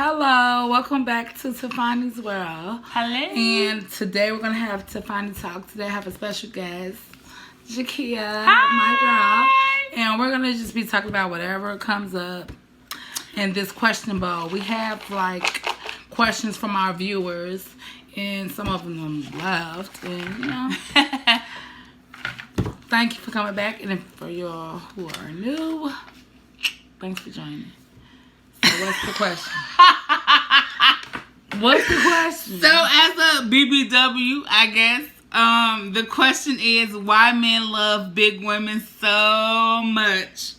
Hello, welcome back to Tiphani's World. Hello. And today we're going to have Tiphani Talk. Today I have a special guest, Jakia, Hi. my girl. And we're going to just be talking about whatever comes up in this question bowl. We have like questions from our viewers, and some of them left. And, you know, thank you for coming back. And for y'all who are new, thanks for joining. So what's the question? What's the question? So as a BBW, I guess, the question is why men love big women so much.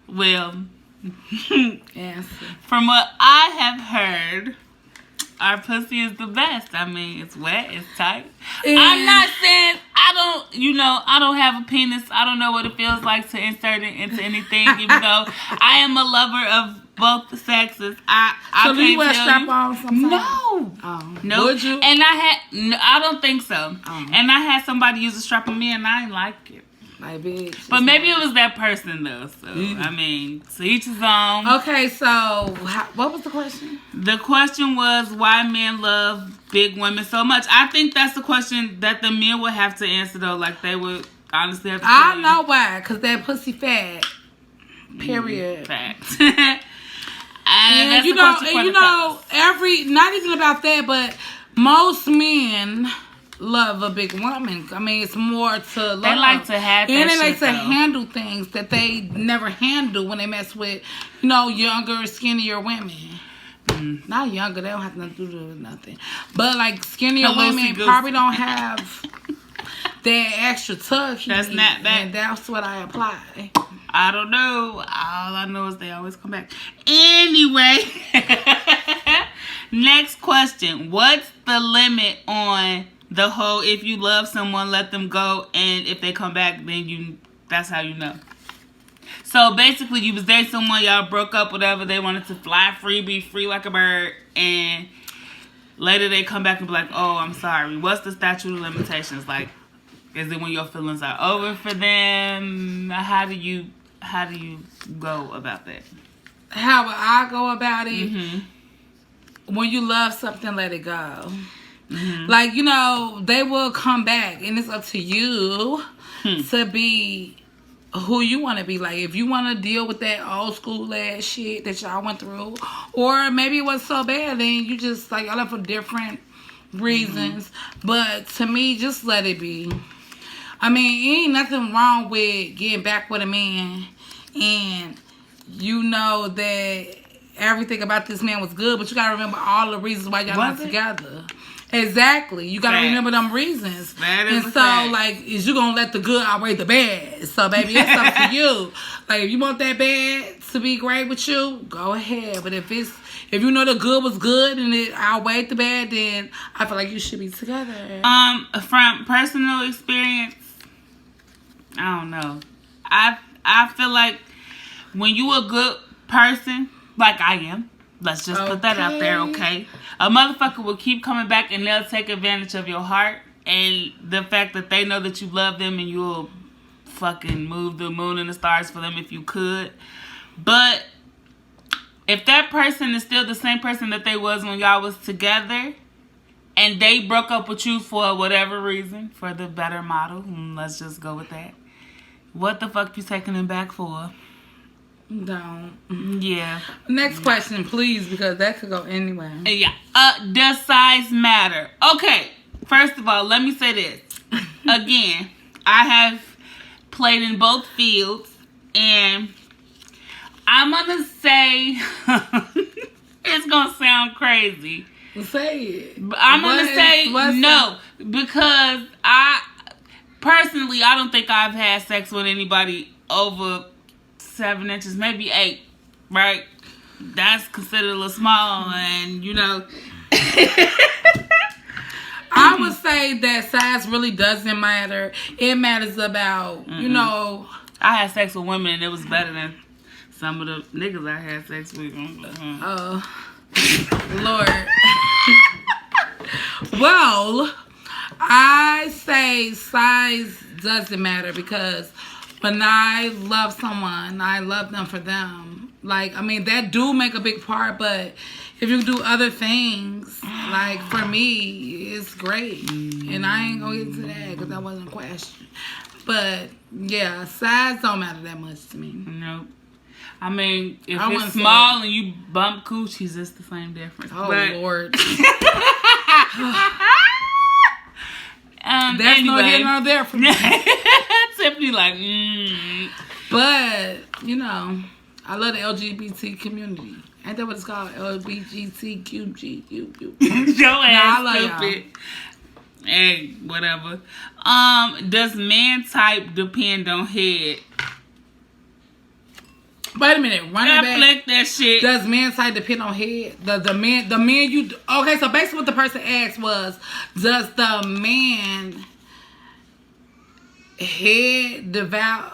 Well, Answer. From what I have heard, our pussy is the best. I mean, it's wet, it's tight. And I'm not saying I don't have a penis. I don't know what it feels like to insert it into anything, even though I am a lover of both the sexes. So do you wear strap on sometimes? No. Oh. No. Would you? And I don't think so. Oh. And I had somebody use a strap on me and I didn't like it. My bitch. But maybe it was that person though. So, I mean, to each his own. Okay, so what was the question? The question was why men love big women so much. I think that's the question that the men would have to answer though. Like they would honestly have to I know why. Because that pussy fat. Period. Fact. And that's you the know, question and for you the know, fellas. not even about that, but most men love a big woman. I mean, it's more to love. They like to have that and they like shit, to though. handle things that they never handle when they mess with, you know, younger, skinnier women. Not younger, they don't have nothing to do with nothing. But like skinnier women probably don't have that extra touch. That's not that. And that's what I apply. I don't know. All I know is they always come back. Anyway, next question. What's the limit on the whole if you love someone, let them go, and if they come back, then that's how you know? So basically, you was dating someone, y'all broke up, whatever, they wanted to fly free, be free like a bird, and later they come back and be like, oh, I'm sorry. What's the statute of limitations? Like, is it when your feelings are over for them? How do you go about that? How would I go about it? Mm-hmm. When you love something, let it go. Mm-hmm. Like, you know, they will come back, and it's up to you to be who you want to be. Like, if you want to deal with that old school ass shit that y'all went through, or maybe it was so bad, then you just, like, y'all left for different reasons. But to me, just let it be. I mean, ain't nothing wrong with getting back with a man and you know that everything about this man was good, but you gotta remember all the reasons why y'all not together. Exactly. You gotta remember them reasons. And so, like, is you gonna let the good outweigh the bad? So, baby, it's up to you. Like, if you want that bad to be great with you, go ahead. But if you know the good was good and it outweighed the bad, then I feel like you should be together. From personal experience, I don't know. I feel like when you a good person, like I am, let's just put that out there, okay? A motherfucker will keep coming back and they'll take advantage of your heart and the fact that they know that you love them and you'll fucking move the moon and the stars for them if you could. But if that person is still the same person that they was when y'all was together and they broke up with you for whatever reason, for the better model, let's just go with that. What the fuck you taking them back for? Don't. Yeah. Next question, please, because that could go anywhere. Yeah. Does size matter? Okay. First of all, let me say this. Again, I have played in both fields, and I'm gonna say it's gonna sound crazy. Say it. But I'm gonna say no, because personally, I don't think I've had sex with anybody over 7 inches, maybe 8, right? That's considered a little small, and you know. I would say that size really doesn't matter. It matters about, you know. I had sex with women, and it was better than some of the niggas I had sex with. Oh, Lord. Well, I say size doesn't matter because when I love someone, I love them for them. Like, I mean, that do make a big part, but if you do other things, like, for me, it's great. And I ain't gonna get into that because that wasn't a question. But, yeah, size don't matter that much to me. Nope. I mean, if it's small and you bump coochies, it's the same difference. Oh, Lord. That's anyway. no here nor there for me. Tiffany like, But, you know, I love the LGBT community. Ain't that what it's called? LBGTQG. Your ass love stupid. Hey, whatever. Does man type depend on head? Wait a minute, run it back. Flick that shit. Does man type depend on head? The man you okay? So basically, what the person asked was, does the man head devour?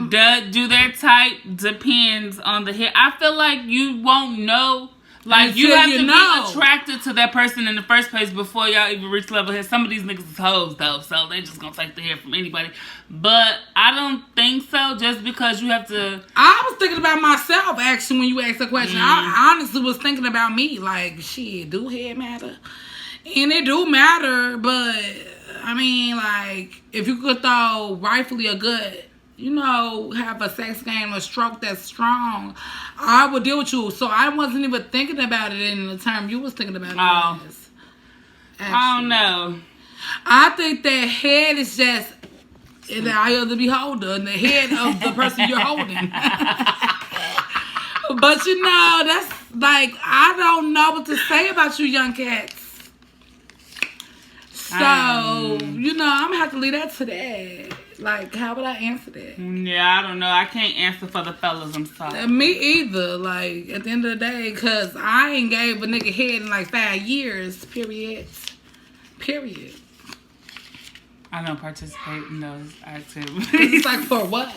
Do their type depends on the head? I feel like you won't know. Like, you have to be attracted to that person in the first place before y'all even reach level head. Some of these niggas is hoes, though, so they just gonna take the head from anybody. But I don't think so, just because you have to... I was thinking about myself, actually, when you asked the question. I honestly was thinking about me. Like, shit, do head matter? And it do matter, but, I mean, like, if you could throw rightfully a good... you know, have a sex game or stroke that's strong, I would deal with you. So I wasn't even thinking about it in the term you was thinking about it as. I don't know. I think that head is just in the eye of the beholder, in the head of the person you're holding. But you know, that's like, I don't know what to say about you young cats. So, you know, I'm going to have to leave that to that. Like, how would I answer that? Yeah, I don't know. I can't answer for the fellas. I'm sorry. Me either. Like, at the end of the day, because I ain't gave a nigga head in like 5 years. Period. I don't participate in those activities. It's like, for what?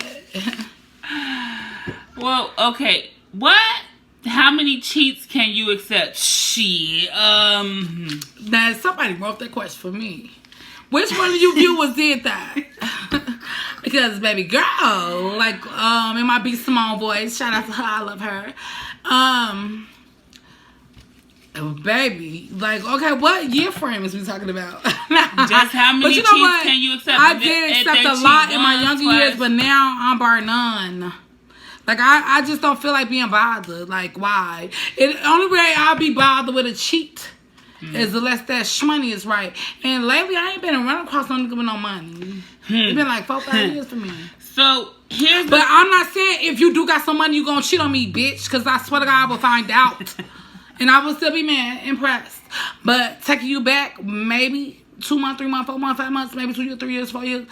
Well, okay. What? How many cheats can you accept? Shit. Now, somebody wrote that question for me. Which one of you viewers did that? Because, baby girl, like, in my B. Simone voice, shout out to her, I love her. Baby, like, okay, what year frame is we talking about? Just how many cheats can you accept? I did accept a lot in my younger years, but now I'm bar none. Like, I just don't feel like being bothered. Like, why? The only way I'll be bothered with a cheat is unless that money is right. And lately, I ain't been running across no nigga with no money. It's been like 4-5 years for me. So, But I'm not saying if you do got some money, you gonna cheat on me, bitch. Because I swear to God, I will find out. And I will still be mad, impressed. But taking you back, maybe 2 months, 3 months, 4 months, 5 months, maybe 2 years, 3 years, 4 years.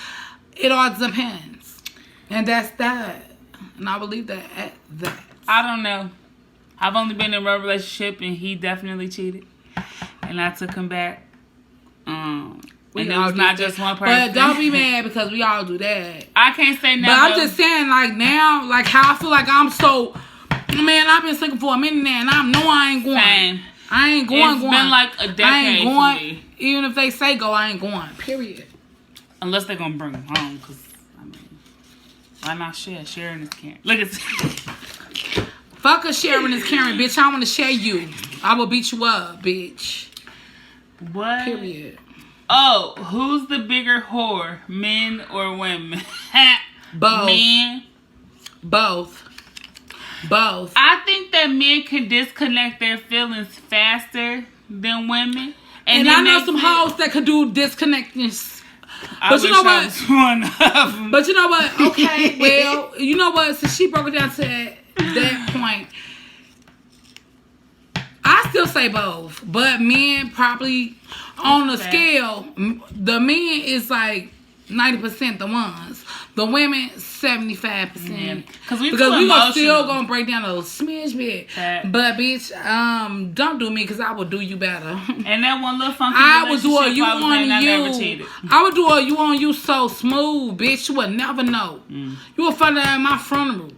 It all depends. And that's that. And I believe that at that. I don't know. I've only been in a relationship and he definitely cheated. And I took him back. And it was not just one person. But don't be mad because we all do that. I can't say never. But I'm just saying, like, now, like, how I feel like I'm so... Man, I've been single for a minute now and I know I ain't going. Same. I ain't going. It's been like a decade I ain't going. For me. Even if they say go, I ain't going. Period. Unless they're going to bring him home. Because, I mean, why not share? Sharing is caring. Look at Fuck a sharing is caring, bitch. I want to share you. I will beat you up, bitch. What? Period. Oh, who's the bigger whore? Men or women? Both. Men. Both. I think that men can disconnect their feelings faster than women. And I know some hoes that could do disconnecting. But you know what? But you know what? Okay, well, you know what? Since she broke it down to that point, I still say both. But men probably on the scale, the men is like 90% the ones. The women 75%. Because we still gonna break down a smidge bit. But bitch, don't do me because I will do you better. And that one little funky I would do a you on you. I would do a you on you so smooth, bitch. You would never know. You would find out at my funeral.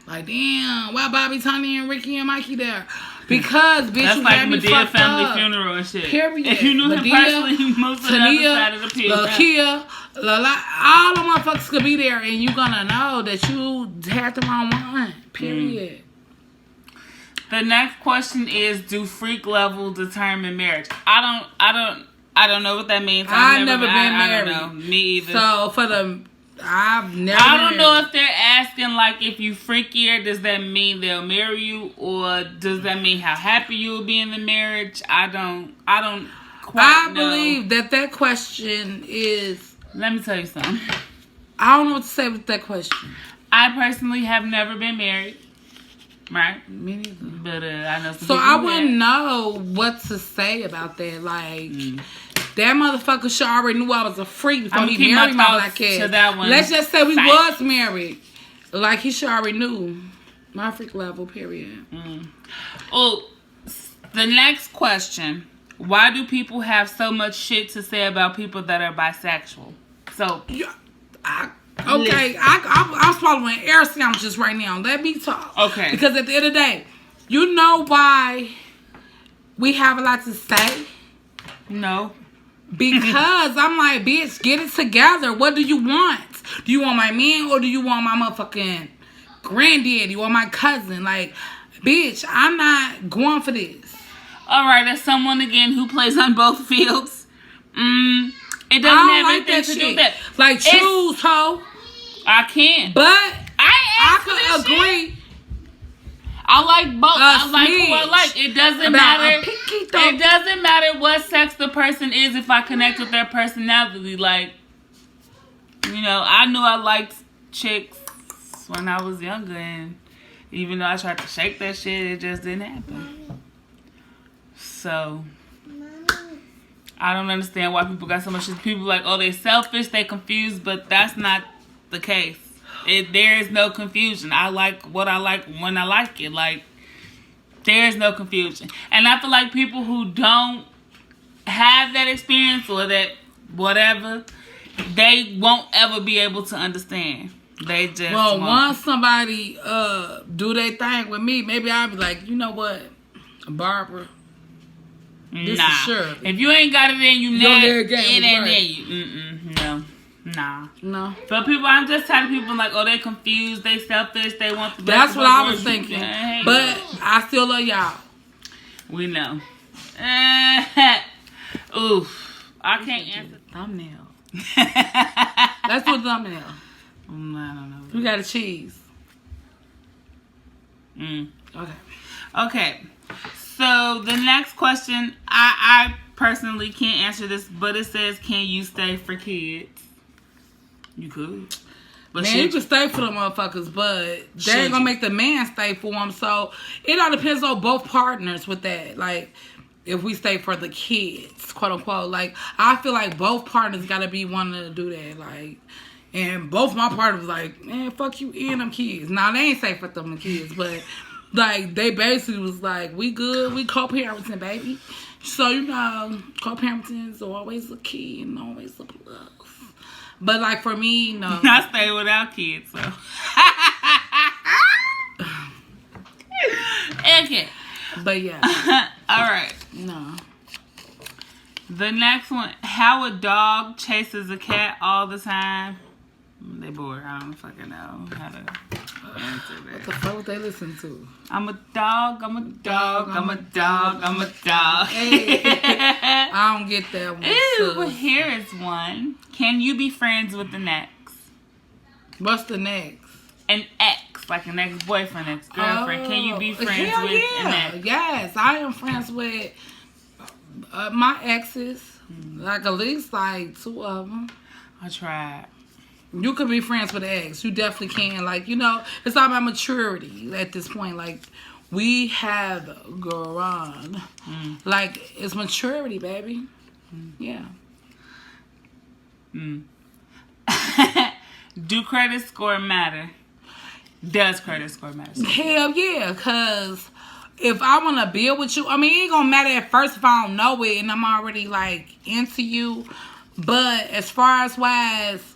Like, damn, why Bobby, Tony, and Ricky and Mikey there? Because, bitch, that's you like had me Medea fucked family up. Funeral and shit. Period. If you knew him personally, he moved to the other side of the pit. Lakia, all the motherfuckers could be there, and you gonna know that you had the wrong one. Period. The next question is: do freak level determine marriage? I don't know what that means. I've never been married. I don't know. Me either. So I've never. I don't know if they're asking like if you freakier, does that mean they'll marry you, or does that mean how happy you will be in the marriage? I don't quite know. Believe that question is. Let me tell you something. I don't know what to say with that question. I personally have never been married. Right? Me neither. But I know some so people I wouldn't know what to say about that. Like, that motherfucker should already knew I was a freak before he married my black ass. Let's just say we was married. Like, he should already knew my freak level, period. Oh, the next question. Why do people have so much shit to say about people that are bisexual? So, I'm swallowing air sandwiches right now. Let me talk. Okay. Because at the end of the day, you know why we have a lot to say? No. Because I'm like, bitch, get it together. What do you want? Do you want my man or do you want my motherfucking granddaddy or my cousin? Like, bitch, I'm not going for this. All right, as someone again who plays on both fields, it doesn't have anything to do with that. Like, choose, ho. I can't. But I could agree. I like both. I like who I like. It doesn't matter. It doesn't matter what sex the person is if I connect with their personality. Like, you know, I knew I liked chicks when I was younger, and even though I tried to shake that shit, it just didn't happen. So, I don't understand why people got so much shit. People like, oh, they selfish, they confused, but that's not the case. There is no confusion. I like what I like when I like it. Like, there is no confusion. And I feel like people who don't have that experience or that whatever, they won't ever be able to understand. They just won't. Once somebody do their thing with me, maybe I'll be like, you know what, Barbara, this is sure. If you ain't got it in you now, it ain't right. in you. No. No. But people, I'm just tired of people like, oh, they confused, they selfish, they want the best. That's what I was thinking. But I still love y'all. We know. Oof. I can't answer. Thumbnail. Let's do a thumbnail. I don't know. We got a cheese. Okay. So the next question, I personally can't answer this, but it says, can you stay for kids? You could. But man, you can stay for the motherfuckers, but they ain't gonna make the man stay for them. So it all depends on both partners with that. Like, if we stay for the kids, quote unquote. Like, I feel like both partners gotta be wanting to do that. Like, and both my partners was like, man, fuck you and them kids. Now, they ain't safe for them kids, but like, they basically was like, we good, we co-parenting, baby. So, you know, co-parenting is always a key and always a plus. But, like, for me, no. I stay without kids, so. Okay. But, yeah. All right. No. The next one, how a dog chases a cat all the time. They bored. I don't fucking know how to answer that. What the fuck would they listen to? I'm a dog, I'm a dog, I'm a dog, I'm a dog. Hey, I don't get that one. Ooh, well, here is one. Can you be friends with an ex? What's the next? An ex, like an ex-boyfriend, ex-girlfriend. Can you be friends with an ex? Yes, I am friends with my exes. Like, at least, like, 2 of them. I tried. You could be friends with an ex. You definitely can. Like, you know, it's all about maturity at this point. Like, we have grown. Like, it's maturity, baby. Yeah. Do credit score matter? Does credit score matter? Hell yeah, because if I want to build with you, I mean, it ain't going to matter at first if I don't know it and I'm already, like, into you. But as far as wise,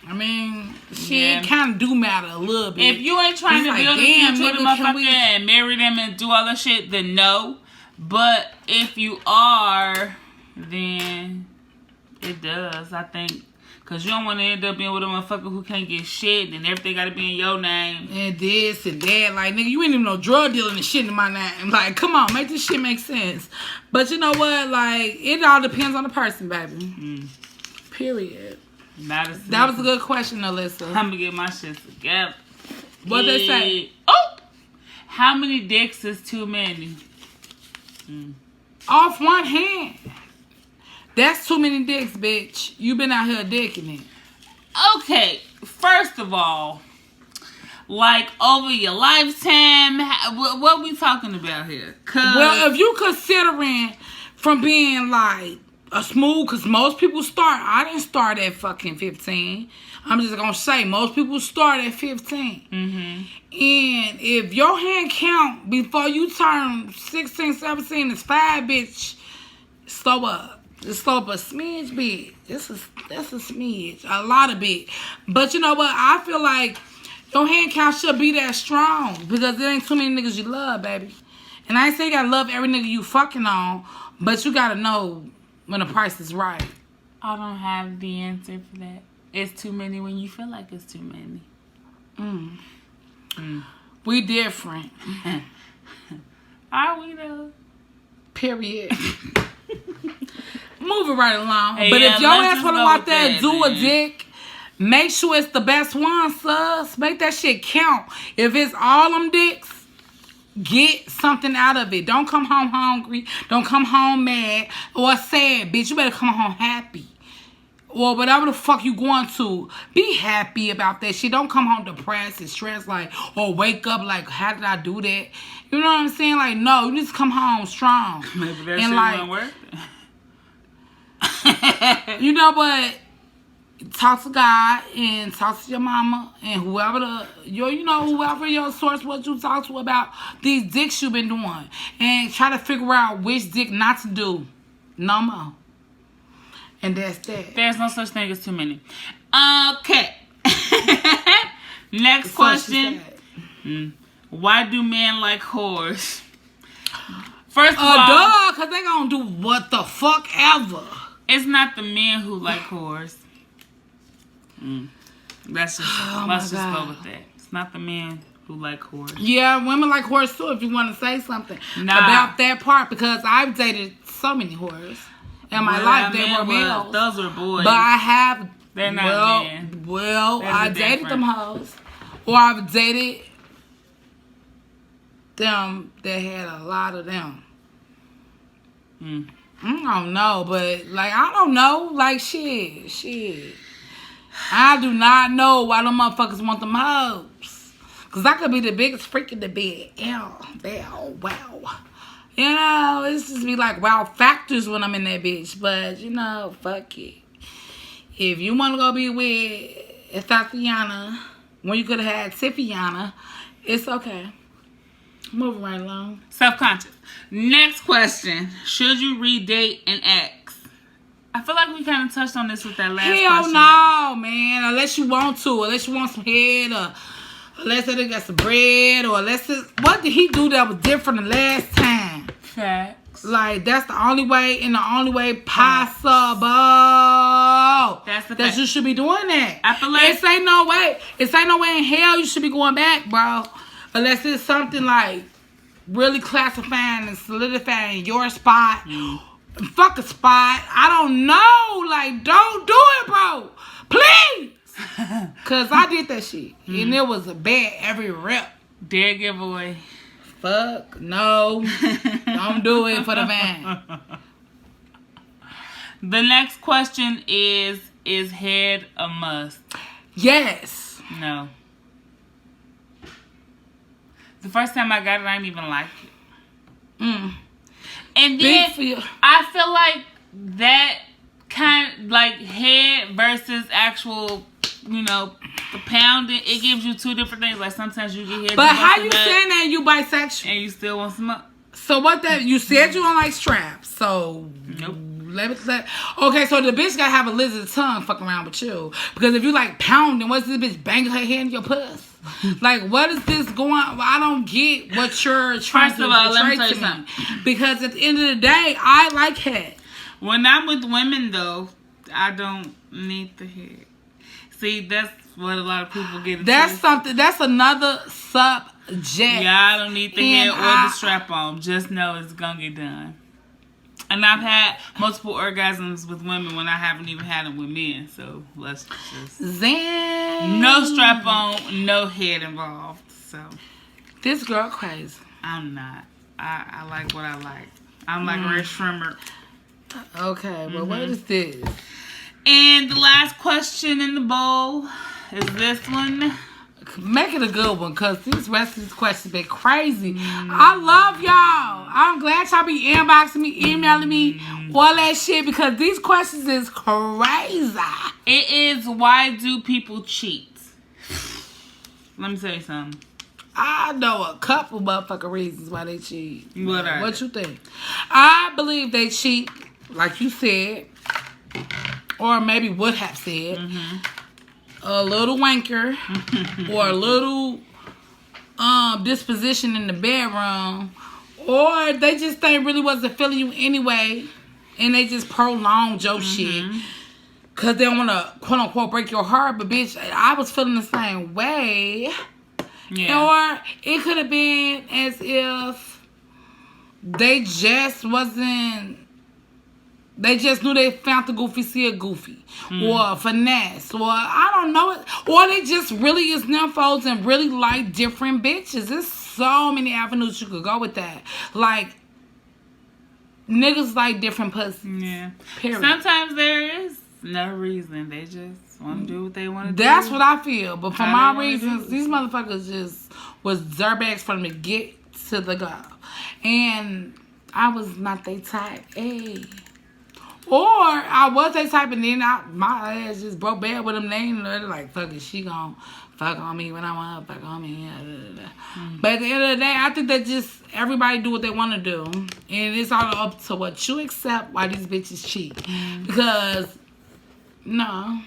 I mean, shit kind of do matter a little bit. If you ain't trying to build a future with a motherfucker and marry them and do all that shit, then no. But if you are, then it does, I think. Because you don't want to end up being with a motherfucker who can't get shit and everything got to be in your name. And this and that. Like, nigga, you ain't even no drug dealing and shit in my name. Like, come on, make this shit make sense. But you know what? Like, it all depends on the person, baby. Period. That was a good question, Alyssa. I'm going to get my shit together. What they say? Oh! How many dicks is too many? Off one hand. That's too many dicks, bitch. You been out here dicking it. Okay, first of all, like over your lifetime, what we talking about here? Well, if you considering from being like a smooth, because most people start, I didn't start at fucking 15. I'm just going to say, most people start at 15. And if your hand count before you turn 16, 17 is 5, bitch, slow up. Just slow up a smidge bit. That's a smidge. A lot of bit. But you know what? I feel like your hand count should be that strong. Because there ain't too many niggas you love, baby. And I ain't say you gotta love every nigga you fucking on. But you gotta know when the price is right. I don't have the answer for that. It's too many when you feel like it's too many. We different. Are we though? Period. Moving right along. Hey, but yeah, if your ass want to walk there do a man. dick, make sure it's the best one, sus. Make that shit count. If it's all them dicks, get something out of it. Don't come home hungry. Don't come home mad or sad, bitch. You better come home happy. Or whatever the fuck you going to. Be happy about that shit. Don't come home depressed and stressed like, or wake up like, how did I do that? You know what I'm saying? Like, no, you just come home strong. Maybe that and shit like, won't work. You know what? Talk to God and talk to your mama and whoever whoever your source what you talk to about these dicks you've been doing, and try to figure out which dick not to do no more. And that's that. There's no such thing as too many. Okay. Next That's question. Why do men like whores? First of all, duh, because they gonna do what the fuck ever. It's not the men who like whores. Let's just go with that. It's not the men who like whores. Yeah, women like whores too, if you want to say something about that part, because I've dated so many whores in my life. They were males. Those were boys. But I have... They're not men. Well, I dated them hoes. Or I've dated them that had a lot of them. I don't know, but like I don't know, like shit. I do not know why them motherfuckers want them hoes. Cause I could be the biggest freak in the bed. Wow. You know, it's just be like wow factors when I'm in that bitch. But you know, fuck it. If you want to go be with Tatiana when you could have had Tiffany, it's okay. Moving right along. Self-conscious. Next question. Should you redate an ex? I feel like we kind of touched on this with that last question. Hell no, man. Unless you want to. Unless you want some head, or unless they got some bread, or unless what did he do that was different the last time? Facts. Like, that's the only way and the only way possible. That's the that fact. you should be doing that. I feel like It ain't no way. It ain't no way in hell you should be going back, bro. Unless it's something like really classifying and solidifying your spot. Fuck a spot. I don't know. Like, don't do it, bro. Please. Because I did that shit. And it was a bad every rep. Dead giveaway. Fuck. No. Don't do it for the van. The next question is head a must? Yes. No. The first time I got it, I didn't even like it. And then I feel like that kind like head versus actual, the pounding, it gives you two different things. Like sometimes you get head. But how you saying that you bisexual? And you still want some up? So what that, you said you don't like straps. So nope. Okay, so the bitch gotta have a lizard tongue fucking around with you. Because if you like pounding, what's this bitch banging her head in your puss? Like, what is this going on? I don't get what you're trying to portray to me. Because at the end of the day, I like head. When I'm with women, though, I don't need the head. See, that's what a lot of people get into. That's something. That's another subject. Y'all don't need the head or the strap on. Just know it's gonna get done. And I've had multiple orgasms with women when I haven't even had them with men. So let's just no strap on, no head involved. So this girl crazy. I'm not. I like what I like. I'm like Ray Shrimmer. Okay, well, what is this? And the last question in the bowl is this one. Make it a good one, because these rest of these questions been crazy. I love y'all. I'm glad y'all be inboxing me, emailing me, all that shit, because these questions is crazy. It is, why do people cheat? Let me tell you something. I know a couple motherfucking reasons why they cheat. What you think? I believe they cheat, like you said, or maybe would have said, a little wanker or a little disposition in the bedroom, or they just really wasn't feeling you anyway, and they just prolonged your shit because they don't want to quote unquote break your heart. But bitch, I was feeling the same way. Yeah. Or it could have been as if they just wasn't. They just knew they found the goofy, see a goofy. Or a finesse. Or I don't know it. Or they just really is nymphos and really like different bitches. There's so many avenues you could go with that. Like, niggas like different pussies. Yeah. Period. Sometimes there is no reason. They just want to do what they want to do. That's what I feel. But for my reasons, these motherfuckers just was dirtbags from the get to the go. And I was not they type. Hey. Or I was that type, and then my ass just broke bad with them names. They're like, fuck it, she gon' fuck on me when I want her to fuck on me. But at the end of the day, I think that just everybody do what they want to do. And it's all up to what you accept why these bitches cheat. Because, no.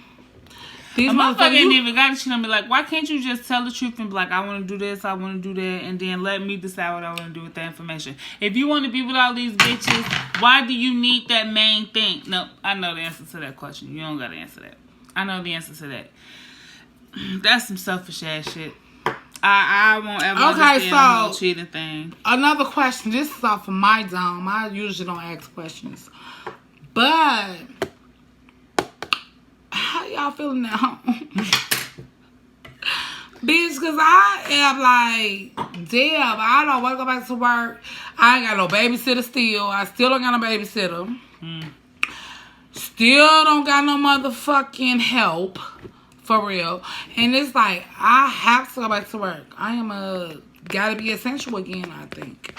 These motherfuckers ain't even got to cheat on me. Like, why can't you just tell the truth and be like, I want to do this, I want to do that, and then let me decide what I want to do with that information. If you want to be with all these bitches, why do you need that main thing? No, I know the answer to that question. You don't got to answer that. I know the answer to that. That's some selfish ass shit. I won't ever understand the whole cheating thing. Another question. This is off of my dome. I usually don't ask questions. But how y'all feeling now? Bitch, because I am like, damn, I don't want to go back to work. I ain't got no babysitter still. I still don't got no babysitter. Still don't got no motherfucking help. For real. And it's like, I have to go back to work. I am gotta be essential again, I think.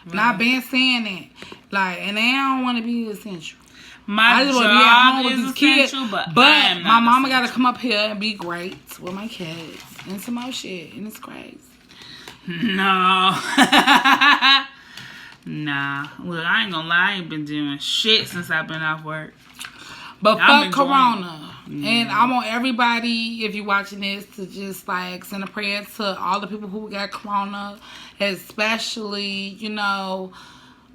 Right. Not been saying it. Like, and I don't want to be essential. My job is essential, but my mama got to come up here and be great with my kids and some more shit, and it's crazy. No. Nah. Look, I ain't gonna lie, I ain't been doing shit since I've been off work. But fuck Corona. And I want everybody, if you're watching this, to just like send a prayer to all the people who got Corona, especially, you know,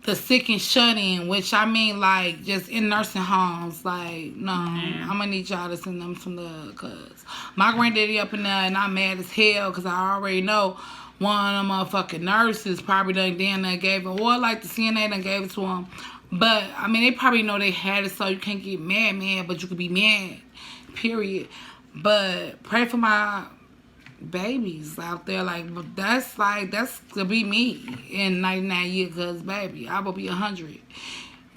the sick and shut in, which I mean like just in nursing homes. Like, no, I'm gonna need y'all to send them some love, cause my granddaddy up in there and I'm mad as hell because I already know one of them motherfucking nurses probably done gave it, or like the CNA done gave it to him. But I mean, they probably know they had it, so you can't get mad, but you could be mad, period. But pray for my babies out there, like, that's to be me in 99 years, cause baby, I will be 100,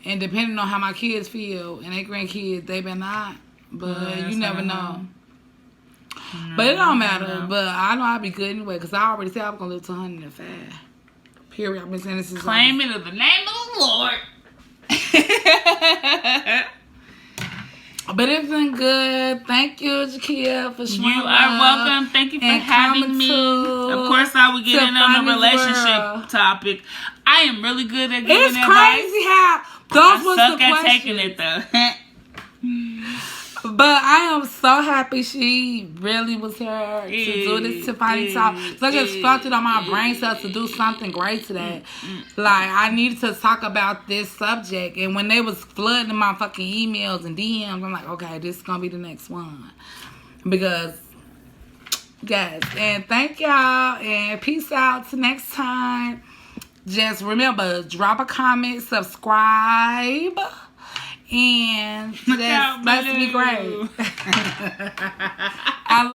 and depending on how my kids feel and their grandkids, they been not, but you never know. But it don't matter. But I know I'll be good anyway, cause I already said I was gonna live to 105. Period. I've been saying this since claim it in the name of the Lord. But it's been good. Thank you, Jakia, for showing You are welcome. Thank you for having me. Of course, I will get in on the relationship topic. I am really good at giving advice. It's crazy how those was the questions. I suck at taking it though. But I am so happy she really was here to do this Tiphani Talk. So I just felt it on my brain cells to do something great today. Like, I needed to talk about this subject. And when they was flooding my fucking emails and DMs, I'm like, okay, this is going to be the next one. Because, guys, and thank y'all. And peace out till next time. Just remember, drop a comment, subscribe. And let's be great.